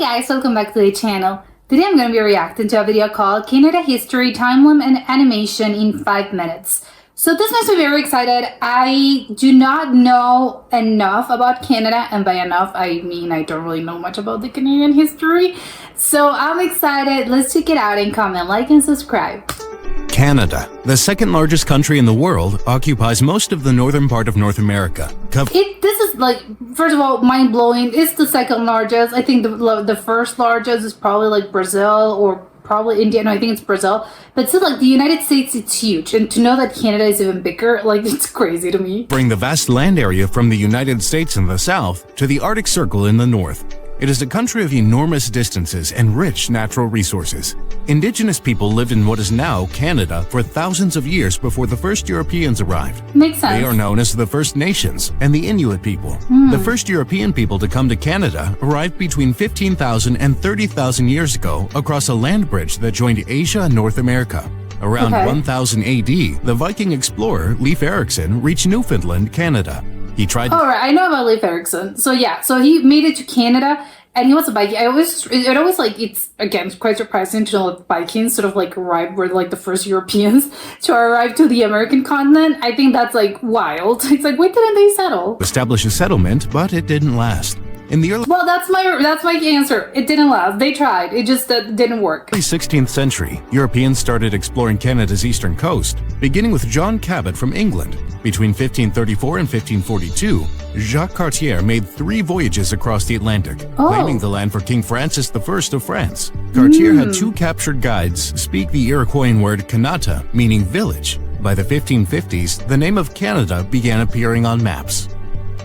Guys, welcome back to the channel. Today I'm going to be reacting to a video called Canada History, Timeline and Animation in 5 minutes. So this makes me very excited. I do not know enough about Canada, and by enough I mean I don't really know much about the Canadian history. So I'm excited. Let's check it out and comment, like and subscribe. Canada, the second largest country in the world, occupies most of the northern part of North America. This is like, first of all, mind-blowing. It's the second largest. I think the first largest is probably like Brazil or probably India. No, I think it's Brazil. But still, like the United States, it's huge. And to know that Canada is even bigger, like it's crazy to me. Bring the vast land area from the United States in the south to the Arctic Circle in the north. It is a country of enormous distances and rich natural resources. Indigenous people lived in what is now Canada for thousands of years before the first Europeans arrived. Makes sense. They are known as the First Nations and the Inuit people. The first European people to come to Canada arrived between 15,000 and 30,000 years ago across a land bridge that joined Asia and North America. Around 1000 AD, the Viking explorer Leif Erikson reached Newfoundland, Canada. He tried. All right, I know about Leif Erikson. So yeah, so he made it to Canada, and he was a Viking. It always like, it's again quite surprising to know that Vikings sort of like arrived, were like the first Europeans to arrive to the American continent. I think that's like wild. It's like, why didn't they settle? Establish a settlement, but it didn't last. In the early that's my answer. It didn't last. They tried. It just didn't work. 16th century, Europeans started exploring Canada's eastern coast, beginning with John Cabot from England. Between 1534 and 1542, Jacques Cartier made 3 voyages across the Atlantic, claiming the land for King Francis I of France. Cartier had 2 captured guides speak the Iroquoian word Kanata, meaning village. By the 1550s, the name of Canada began appearing on maps.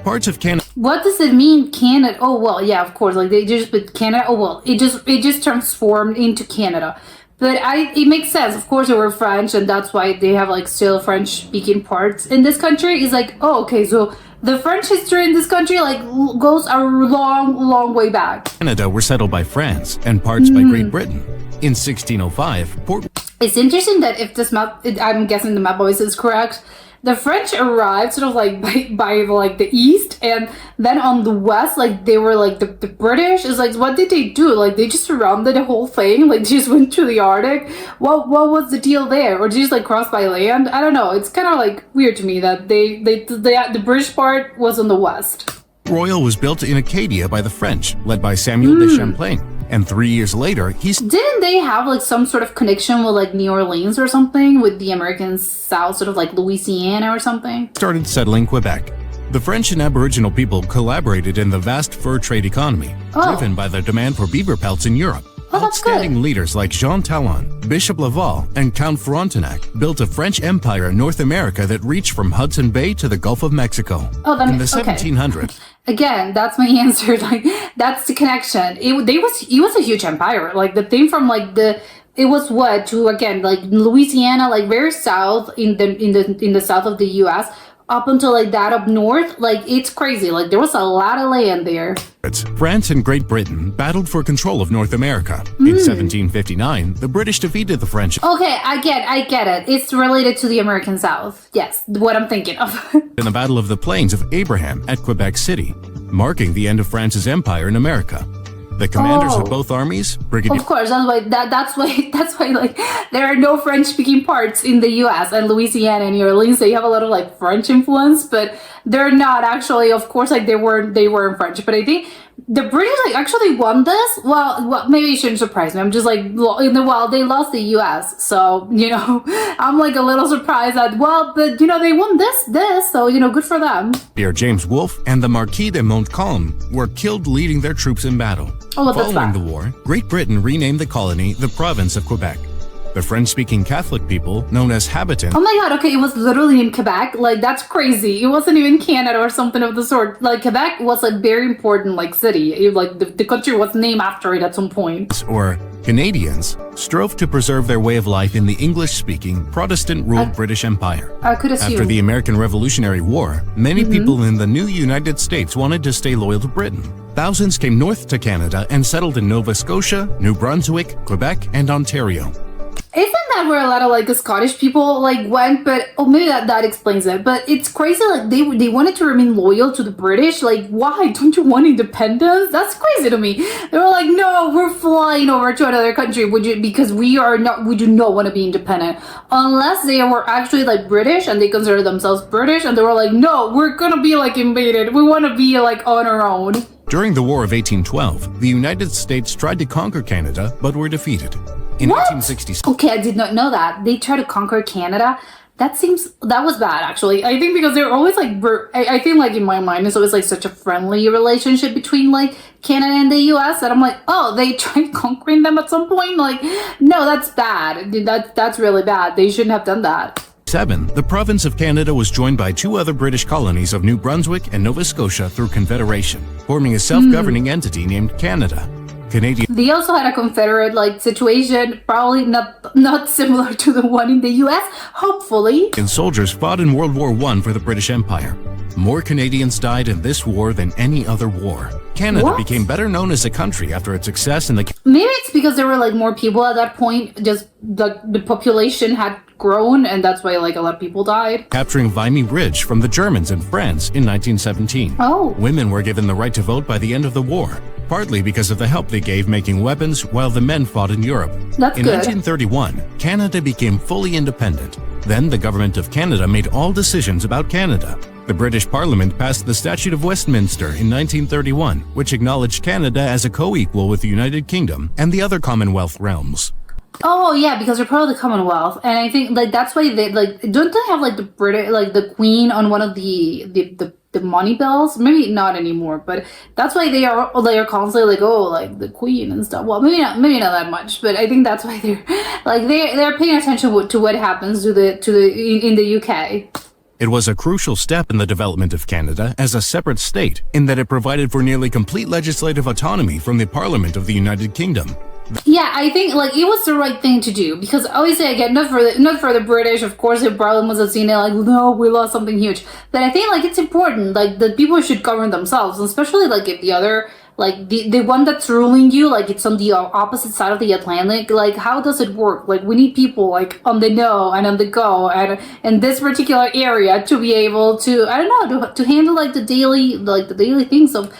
Parts of Canada. What does it mean, Canada? Oh well, yeah, of course. Like they just put Canada. Oh well, it just transformed into Canada. But it makes sense. Of course, they were French, and that's why they have like still French-speaking parts in this country. Is like, oh, okay, so the French history in this country like goes a long way back. Canada were settled by France and parts by Great Britain. In 1605, It's interesting that if this map, I'm guessing the map always is correct. The French arrived sort of like by like the east, and then on the west, like they were like the British is like, what did they do? Like they just surrounded the whole thing, like they just went to the Arctic. What was the deal there? Or did they just like cross by land? I don't know. It's kind of like weird to me that the British part was on the west. Royal was built in Acadia by the French, led by Samuel de Champlain. And 3 years later, didn't they have like some sort of connection with like New Orleans or something with the American South, sort of like Louisiana or something? Started settling Quebec. The French and Aboriginal people collaborated in the vast fur trade economy, driven by the demand for beaver pelts in Europe. Outstanding leaders like Jean Talon, Bishop Laval, and Count Frontenac built a French empire in North America that reached from Hudson Bay to the Gulf of Mexico. In the 1700s. Again, that's my answer. Like that's the connection. It was a huge empire. Like the thing from like it was what to again like Louisiana, like very south in the south of the U.S. up until like that up north. Like it's crazy. Like there was a lot of land there. France and Great Britain battled for control of North America. In 1759, the British defeated the French. Okay, I get it. It's related to the American South. Yes, what I'm thinking of. In the Battle of the Plains of Abraham at Quebec City, marking the end of France's empire in America. The commanders of both armies, Brigadier. Of course, that's why like there are no French-speaking parts in the U.S. and Louisiana and New Orleans. They have a lot of like French influence, but they're not actually. Of course, like they weren't French, but I think the British like actually won this. Well, maybe it shouldn't surprise me. I'm just like they lost the U.S., so you know I'm like a little surprised that but you know they won this, so you know good for them. Pierre James Wolfe and the Marquis de Montcalm were killed leading their troops in battle. Following the war, Great Britain renamed the colony the Province of Quebec. The French-speaking Catholic people, known as habitants. Oh my god, okay, it was literally in Quebec? Like, that's crazy. It wasn't even Canada or something of the sort. Like, Quebec was a very important, like, city. Like, the country was named after it at some point. Or Canadians strove to preserve their way of life in the English-speaking, Protestant-ruled British Empire. I could assume. After the American Revolutionary War, many people in the new United States wanted to stay loyal to Britain. Thousands came north to Canada and settled in Nova Scotia, New Brunswick, Quebec, and Ontario. Isn't that where a lot of like the Scottish people like went? But oh, maybe that explains it. But it's crazy. Like they wanted to remain loyal to the British. Like why? Don't you want independence? That's crazy to me. They were like, no, we're flying over to another country. Would you? Because we do not want to be independent unless they were actually like British and they consider themselves British and they were like, no, we're gonna be like invaded. We want to be like on our own. During the War of 1812, the United States tried to conquer Canada but were defeated. In 1866. Okay, I did not know that. They tried to conquer Canada. That was bad, actually. I think because they're always like, I think like in my mind, it's always like such a friendly relationship between like Canada and the US that I'm like, oh, they tried conquering them at some point? Like, no, that's bad. That's really bad. They shouldn't have done that. The province of Canada was joined by 2 other British colonies of New Brunswick and Nova Scotia through Confederation, forming a self-governing entity named Canada. Canadian. They also had a Confederate like situation, probably not similar to the one in the US, hopefully. And soldiers fought in World War I for the British Empire. More Canadians died in this war than any other war. Canada became better known as a country after its success in the... Maybe it's because there were like more people at that point, just the population had grown and that's why like a lot of people died. Capturing Vimy Ridge from the Germans in France in 1917. Oh. Women were given the right to vote by the end of the war, partly because of the help they gave making weapons while the men fought in Europe. That's in good. 1931, Canada became fully independent. Then the government of Canada made all decisions about Canada. The British Parliament passed the Statute of Westminster in 1931, which acknowledged Canada as a co-equal with the United Kingdom and the other Commonwealth realms. Oh yeah, because they're part of the Commonwealth, and I think like that's why they like don't they have like the British like the Queen on one of the money bills? Maybe not anymore, but that's why they are constantly like, oh, like the Queen and stuff. Well, maybe not that much, but I think that's why they're paying attention to what happens in the UK. It was a crucial step in the development of Canada as a separate state in that it provided for nearly complete legislative autonomy from the Parliament of the United Kingdom. Yeah, I think like it was the right thing to do because obviously again not for the British, of course the problem was seen like no, we lost something huge. But I think like it's important like the people should govern themselves, especially like if the other like the one that's ruling you like it's on the opposite side of the Atlantic. Like how does it work? Like we need people like on the know and on the go and in this particular area to be able to I don't know to handle like the daily things of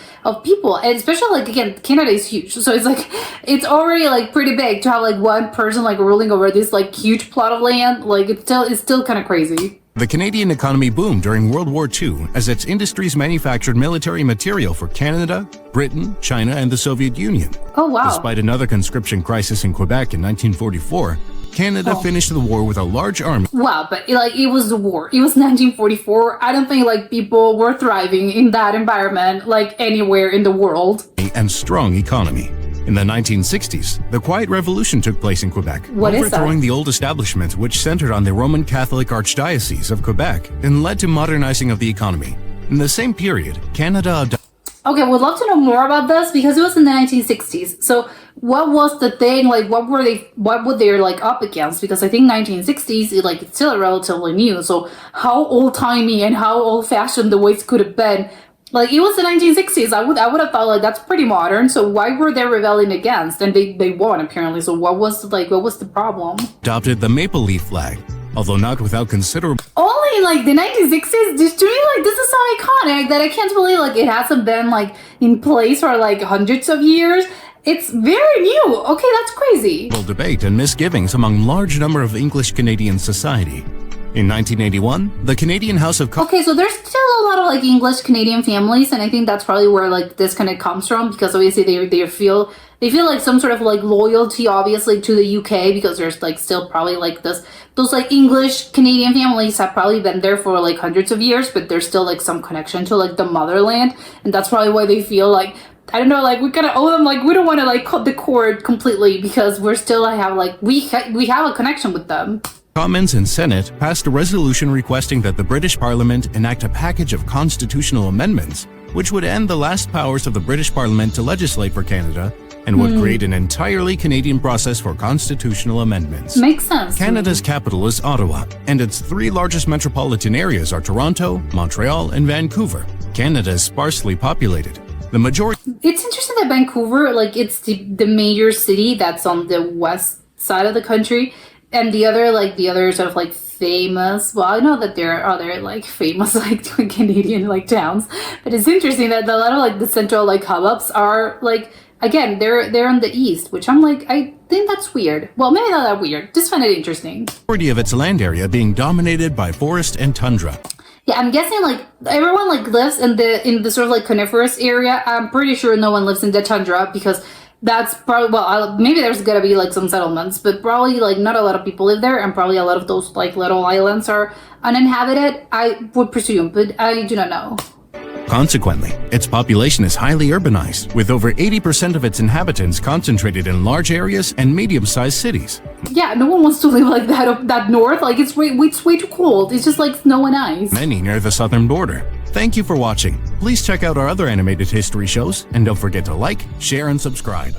people, and especially like again Canada is huge, so it's like it's already like pretty big to have like one person like ruling over this like huge plot of land. Like it's still kind of crazy. The Canadian economy boomed during World War II as its industries manufactured military material for Canada, Britain, China, and the Soviet Union. Oh wow. Despite another conscription crisis in Quebec in 1944, Canada finished the war with a large army. Wow, but like it was the war. It was 1944. I don't think like people were thriving in that environment like anywhere in the world. And strong economy. In the 1960s, the Quiet Revolution took place in Quebec, overthrowing the old establishment which centered on the Roman Catholic Archdiocese of Quebec and led to modernizing of the economy. In the same period, Canada Okay, we'd love to know more about this because it was in the 1960s. So what was the thing, like what were they like up against? Because I think 1960s, it's still relatively new. So how old-timey and how old-fashioned the ways could have been. Like it was the 1960s. I would have thought like that's pretty modern. So why were they rebelling against? And they won apparently. So what was the problem? Adopted the maple leaf flag, although not without considerable. Only in like the 1960s. Just to me, like this is so iconic that I can't believe like it hasn't been like in place for like hundreds of years. It's very new. Okay, that's crazy. Debate and misgivings among large number of English Canadian society. In 1981, the Canadian House of Okay, so there's still a lot of like English Canadian families, and I think that's probably where like this kind of comes from because obviously they feel like some sort of like loyalty obviously to the UK because there's like still probably like those like English Canadian families have probably been there for like hundreds of years, but there's still like some connection to like the motherland, and that's probably why they feel like I don't know, like we kind of owe them, like we don't want to like cut the cord completely because we're still we have a connection with them. Commons and Senate passed a resolution requesting that the British Parliament enact a package of constitutional amendments which would end the last powers of the British Parliament to legislate for Canada and would create an entirely Canadian process for constitutional amendments. Makes sense. Canada's capital is Ottawa, and its 3 largest metropolitan areas are Toronto, Montreal, and Vancouver. Canada is sparsely populated. The majority... It's interesting that Vancouver, like it's the major city that's on the west side of the country, And the other sort of like famous, well, I know that there are other like famous like Canadian like towns, but it's interesting that a lot of like the central like hub-ups are like, again, they're in the east, which I'm like, I think that's weird. Well, maybe not that weird, just find it interesting. Majority of its land area being dominated by forest and tundra. Yeah, I'm guessing like everyone like lives in the sort of like coniferous area. I'm pretty sure no one lives in the tundra because that's probably, well, maybe there's gonna be like some settlements, but probably like not a lot of people live there, and probably a lot of those like little islands are uninhabited, I would presume, but I do not know. Consequently, its population is highly urbanized, with over 80% of its inhabitants concentrated in large areas and medium-sized cities. Yeah, no one wants to live like that up that north. Like it's way too cold. It's just like snow and ice. Many near the southern border. Thank you for watching. Please check out our other animated history shows, and don't forget to like, share, and subscribe.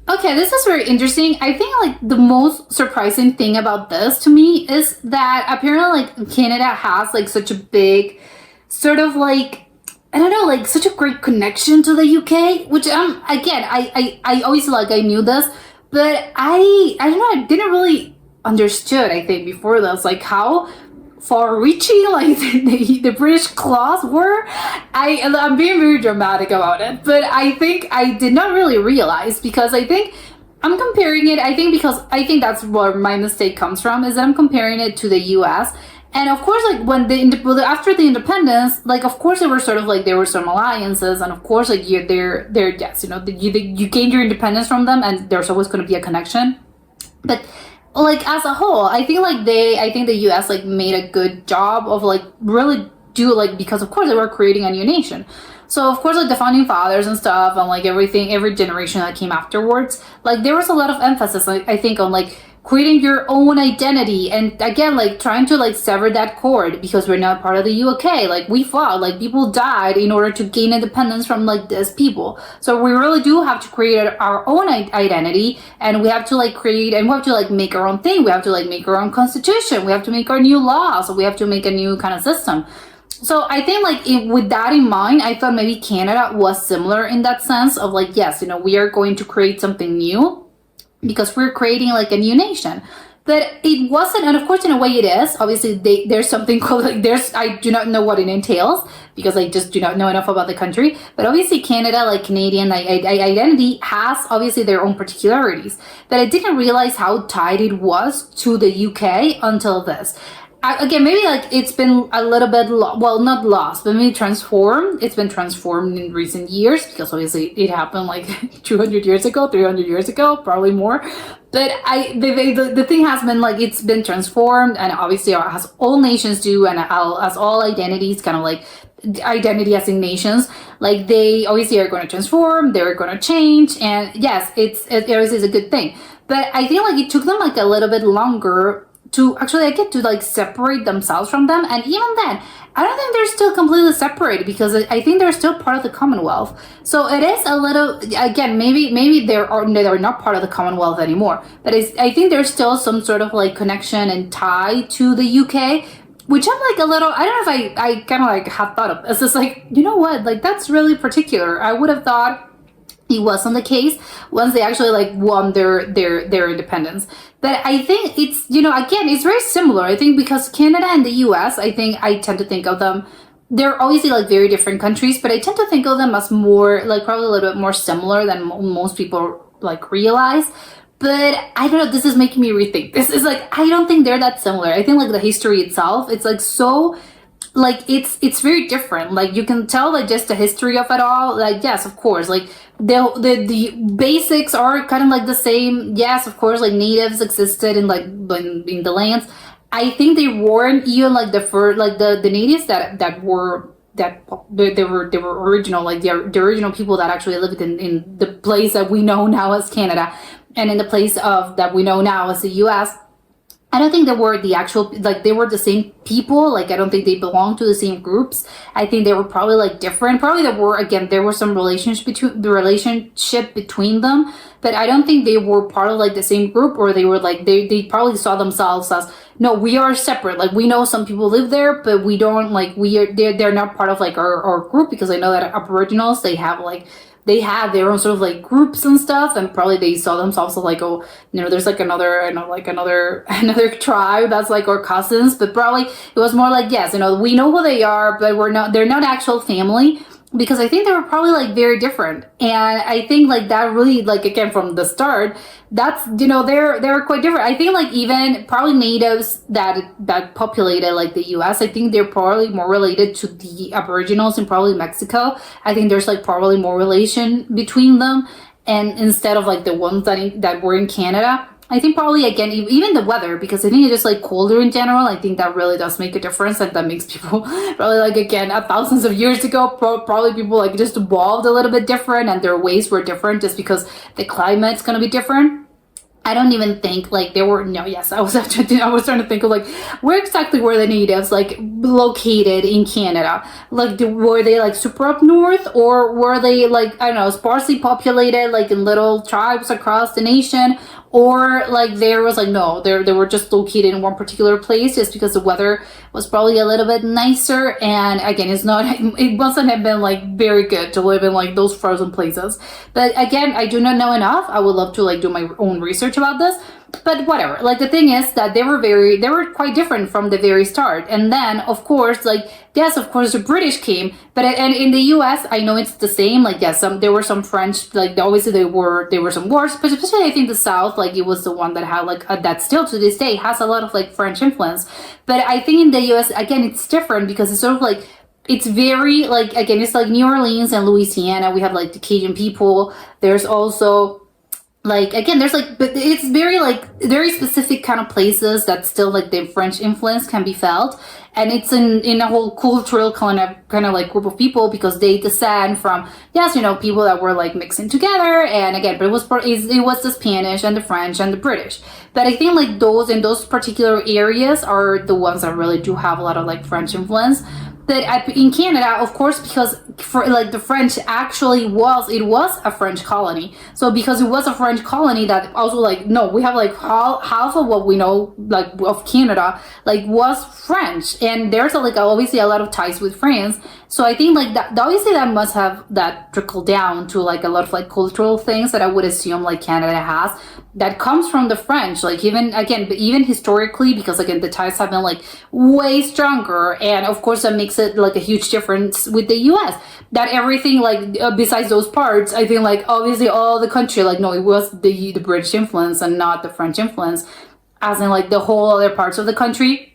Okay, this is very interesting. I think like the most surprising thing about this to me is that apparently like Canada has like such a big sort of like, I don't know, like such a great connection to the UK, which again, I always like, I knew this, but I don't know, I didn't really understood, I think, before this, like how far-reaching like the British claws were. I'm being very dramatic about it, but I think I did not really realize, because I think I'm comparing it, I think because I think that's where my mistake comes from, is that I'm comparing it to the US. And of course, like when after the independence, like of course there were sort of like, there were some alliances, and of course like they're yes, you know, you gained your independence from them, and there's always going to be a connection. But like as a whole, I think the US like made a good job of like really do like, because of course they were creating a new nation. So of course like the founding fathers and stuff, and like everything, every generation that came afterwards, like there was a lot of emphasis, like, I think, on like creating your own identity, and again like trying to like sever that cord, because we're not part of the UK. Like we fought, like people died in order to gain independence from like these people. So we really do have to create our own identity, and we have to like create, and we have to like make our own thing. We have to like make our own constitution. We have to make our new laws. So we have to make a new kind of system. So I think like with that in mind, I thought maybe Canada was similar in that sense of like, yes, you know, we are going to create something new, because we're creating like a new nation. But it wasn't, and of course in a way it is. Obviously there's something called like, I do not know what it entails, because I just do not know enough about the country. But obviously Canada, like Canadian identity, has obviously their own particularities. But I didn't realize how tied it was to the UK until this. Again, maybe like it's been a little bit, well, not lost, but maybe transformed. It's been transformed in recent years, because obviously it happened like 200 years ago, 300 years ago, probably more. But the thing has been like, it's been transformed, and obviously as all nations do, and as all identities, kind of like identity as in nations, like they obviously are going to transform, they're going to change, and yes, it obviously is a good thing. But I feel like it took them like a little bit longer to actually get to like separate themselves from them. And even then, I don't think they're still completely separated, because I think they're still part of the Commonwealth. So it is a little, again, maybe they're not part of the Commonwealth anymore, but I think there's still some sort of like connection and tie to the UK, which I'm like a little, I don't know if I kind of like have thought of. It's just like, you know what, like that's really particular. I would have thought it wasn't the case once they actually like won their independence. But I think it's, you know, again, it's very similar. I think because Canada and the US, I think I tend to think of them, they're obviously like very different countries, but I tend to think of them as more like probably a little bit more similar than most people like realize. But I don't know, this is making me rethink. This is like, I don't think they're that similar. I think like the history itself, it's like so, like it's very different. Like you can tell like just the history of it all. Like yes, of course, like the basics are kind of like the same. Yes, of course, like natives existed in like in the lands. I think they weren't even like the first, like the natives that were original, like the original people that actually lived in the place that we know now as Canada, and in the place of that we know now as the US. I don't think they were the actual, like they were the same people. Like I don't think they belonged to the same groups. I think they were probably like different. Probably there were some relationship between them, but I don't think they were part of like the same group, or they were like, they probably saw themselves as, no, we are separate. Like we know some people live there, but we don't, like they're not part of like our group, because I know that Aboriginals, they have like they had their own sort of like groups and stuff, and probably they saw themselves as like, oh, there's like another tribe that's like our cousins, but probably it was more like, yes, we know who they are, but they're not actual family, because I think they were probably like very different. And I think like that really, like, again, from the start, that's, they're quite different. I think like even probably natives that populated like the US, I think they're probably more related to the Aboriginals in probably Mexico. I think there's like probably more relation between them, and instead of like the ones that were in Canada. I think probably, again, even the weather, because I think it's just like colder in general. I think that really does make a difference, and that makes people probably, like, again, thousands of years ago, probably people like just evolved a little bit different, and their ways were different just because the climate's going to be different. I don't even think like I was trying to think of like where exactly were the natives like located in Canada. Like were they like super up north, or were they like, I don't know, sparsely populated like in little tribes across the nation, or like there was like, no, they were just located in one particular place just because the weather was probably a little bit nicer, and again, it wasn't have been like very good to live in like those frozen places. But again, I do not know enough. I would love to like do my own research about this, but whatever. Like the thing is that they were quite different from the very start. And then of course, like, yes, of course the British came, but and in the US I know it's the same. Like, yes, there were some French, like obviously there were some wars, but especially I think the South, like it was the one that had like that still to this day has a lot of like French influence. But I think in the US, again, it's different because it's sort of like, it's very like, again, it's like New Orleans and Louisiana. We have like the Cajun people. There's also like, again, there's like, but it's very specific kind of places that still like the French influence can be felt. And it's in a whole cultural kind of like group of people, because they descend from, yes, people that were like mixing together. And again, but it was the Spanish and the French and the British. But I think like those particular areas are the ones that really do have a lot of like French influence. But in Canada, of course, because for like the French actually was a French colony. So because it was a French colony, that also like, no, we have like half of what we know like of Canada like was French, and there's like obviously a lot of ties with France. So I think like that obviously that must have that trickle down to like a lot of like cultural things that I would assume like Canada has, that comes from the French, like even historically, because again the ties have been like way stronger, and of course that makes it like a huge difference with the US, that everything like besides those parts, I think like obviously all the country, like, no, it was the British influence and not the French influence, as in like the whole other parts of the country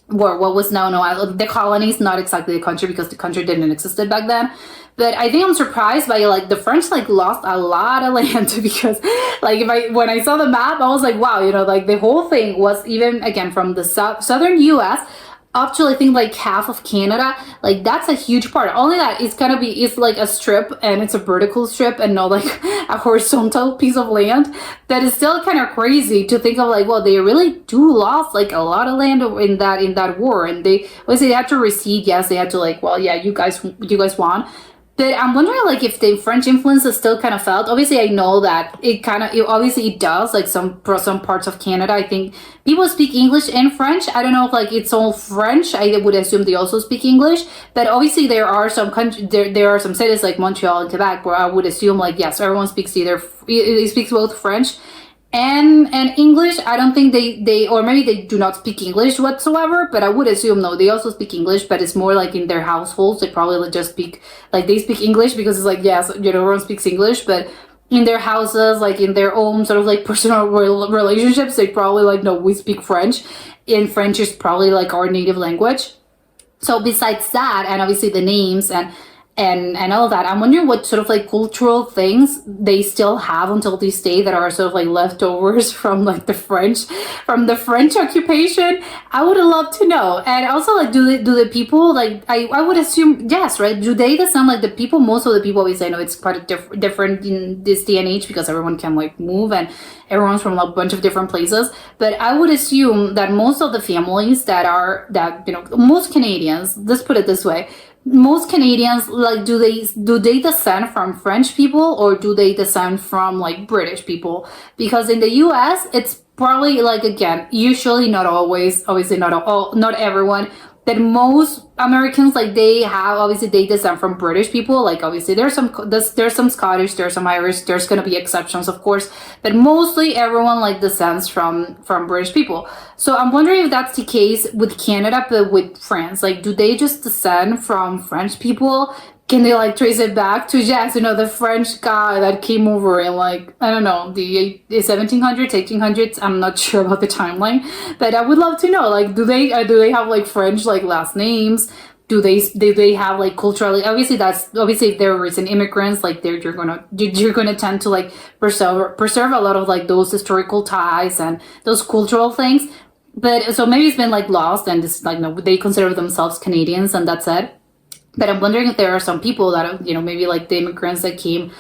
were what was now known as the colonies, not exactly the country, because the country didn't exist back then. But I think I'm surprised by like the French like lost a lot of land, because like when I saw the map, I was like, wow, like the whole thing was, even again from the southern US up to I think like half of Canada, like that's a huge part. Only that it's like a strip, and it's a vertical strip and not like a horizontal piece of land. That is still kind of crazy to think of, like, well, they really do lost like a lot of land in that war, and they had to recede. Yes, they had to like, well, yeah, you guys won. But I'm wondering, like, if the French influence is still kind of felt. Obviously, I know that it does, like, some parts of Canada. I think people speak English and French. I don't know if, like, it's all French. I would assume they also speak English. But obviously, there are some there are some cities like Montreal and Quebec where I would assume, like, yes, everyone speaks speaks both French and English. I don't think they or maybe they do not speak English whatsoever, but I would assume, no, they also speak English, but it's more like in their households they probably just speak, like, they speak English because it's like, yes, everyone speaks English, but in their houses, like in their own sort of like personal relationships, they probably like, no, we speak French, and French is probably like our native language. So besides that, and obviously the names and all of that, I'm wondering what sort of like cultural things they still have until this day that are sort of like leftovers from like the French occupation. I would love to know. And also, like, do the people, like, I would assume yes, right? Do they sound like the people? Most of the people, obviously, I know it's quite different in this day and age because everyone can like move and everyone's from a bunch of different places. But I would assume that most of the families most Canadians, let's put it this way, most Canadians, like, do they descend from French people, or do they descend from like British people? Because in the US, it's probably like, again, usually, not always, obviously not everyone, that most Americans, like, they have, obviously they descend from British people. Like, obviously there's some Scottish, there's some Irish, there's gonna be exceptions, of course, but mostly everyone like descends from British people. So I'm wondering if that's the case with Canada, but with France. Like, do they just descend from French people? Can they like trace it back to, yes, the French guy that came over in, like, I don't know, the 1700s, 1800s? I'm not sure about the timeline, but I would love to know, like, do they have like French like last names? Do they have like culturally, obviously if they're recent immigrants, like you're gonna tend to like preserve a lot of like those historical ties and those cultural things. But so maybe it's been like lost, and it's like, no, they consider themselves Canadians and that's it. But I'm wondering if there are some people that, maybe like the immigrants that came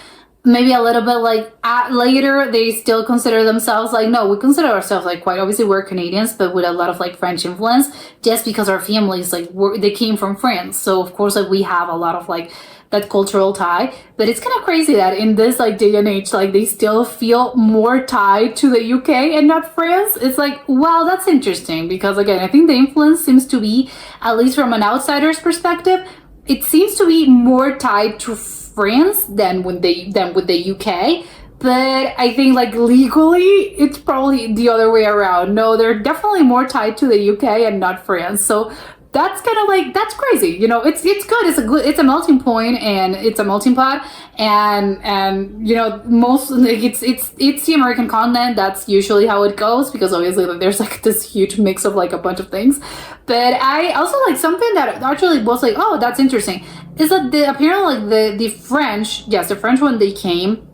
maybe a little bit like later, they still consider themselves like, no, we consider ourselves like, quite obviously we're Canadians, but with a lot of like French influence, just because our families like they came from France. So of course, like, we have a lot of like that cultural tie. But it's kind of crazy that in this like day and age, like, they still feel more tied to the UK and not France. It's like, wow, that's interesting, because again, I think the influence seems to be, at least from an outsider's perspective, it seems to be more tied to France than with the UK. But I think like legally, it's probably the other way around. No, they're definitely more tied to the UK and not France. So that's kind of like, that's crazy. It's good. It's a melting point, and it's a melting pot, and most like it's the American continent. That's usually how it goes, because obviously like, there's like this huge mix of like a bunch of things. But I also like something that actually was like, oh, that's interesting, is that apparently like the French, yes, the French, when they came,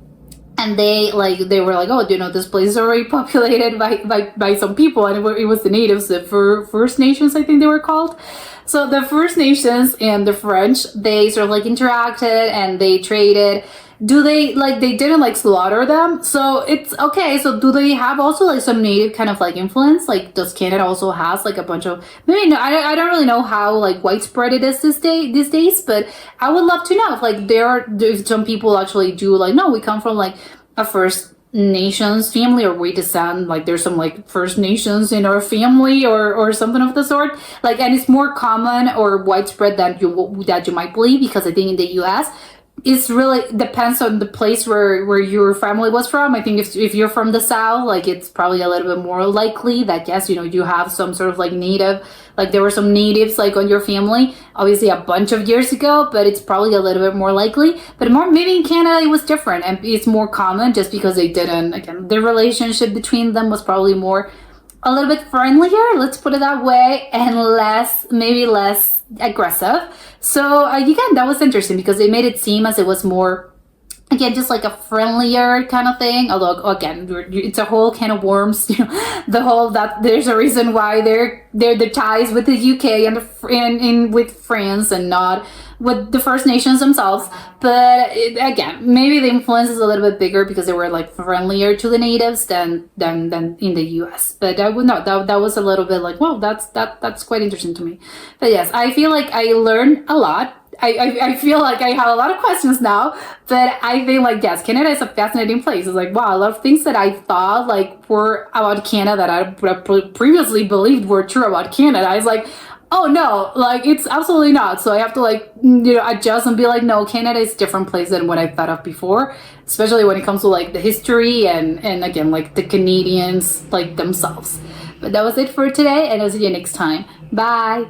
and they were like, oh, this place is already populated by some people, and it was the natives, the First Nations, I think they were called. So the First Nations and the French, they sort of like interacted and they traded. They didn't like slaughter them, so it's okay. So do they have also like some native kind of like influence? Like, does Canada also has like a bunch of, maybe no, I don't really know how like widespread it is these days, but I would love to know if like if some people actually do like, no, we come from like a First Nations family, or we descend, like, there's some like First Nations in our family, or something of the sort. Like, and it's more common or widespread than you might believe, because I think in the US, it's really depends on the place where your family was from. I think if you're from the South, like, it's probably a little bit more likely that, yes, you have some sort of like native, like there were some natives like on your family, obviously a bunch of years ago, but it's probably a little bit more likely. But maybe in Canada it was different, and it's more common just because they didn't, again, the relationship between them was probably a little bit friendlier, let's put it that way, and maybe less aggressive. So again, that was interesting, because they made it seem as it was more, again, just like a friendlier kind of thing. Although again, it's a whole can of worms. The whole, that there's a reason why they're the ties with the UK and with France, and not with the First Nations themselves. But again, maybe the influence is a little bit bigger because they were like friendlier to the natives than in the US. But I would not, that was a little bit like, wow, that's quite interesting to me. But yes, I feel like I learned a lot. I feel like I have a lot of questions now, but I think like, yes, Canada is a fascinating place. It's like, wow, a lot of things that I thought like were about Canada that I previously believed were true about Canada. I was like, oh no, like it's absolutely not. So I have to like, adjust and be like, no, Canada is a different place than what I thought of before, especially when it comes to like the history and again, like the Canadians like themselves. But that was it for today, and I'll see you next time. Bye.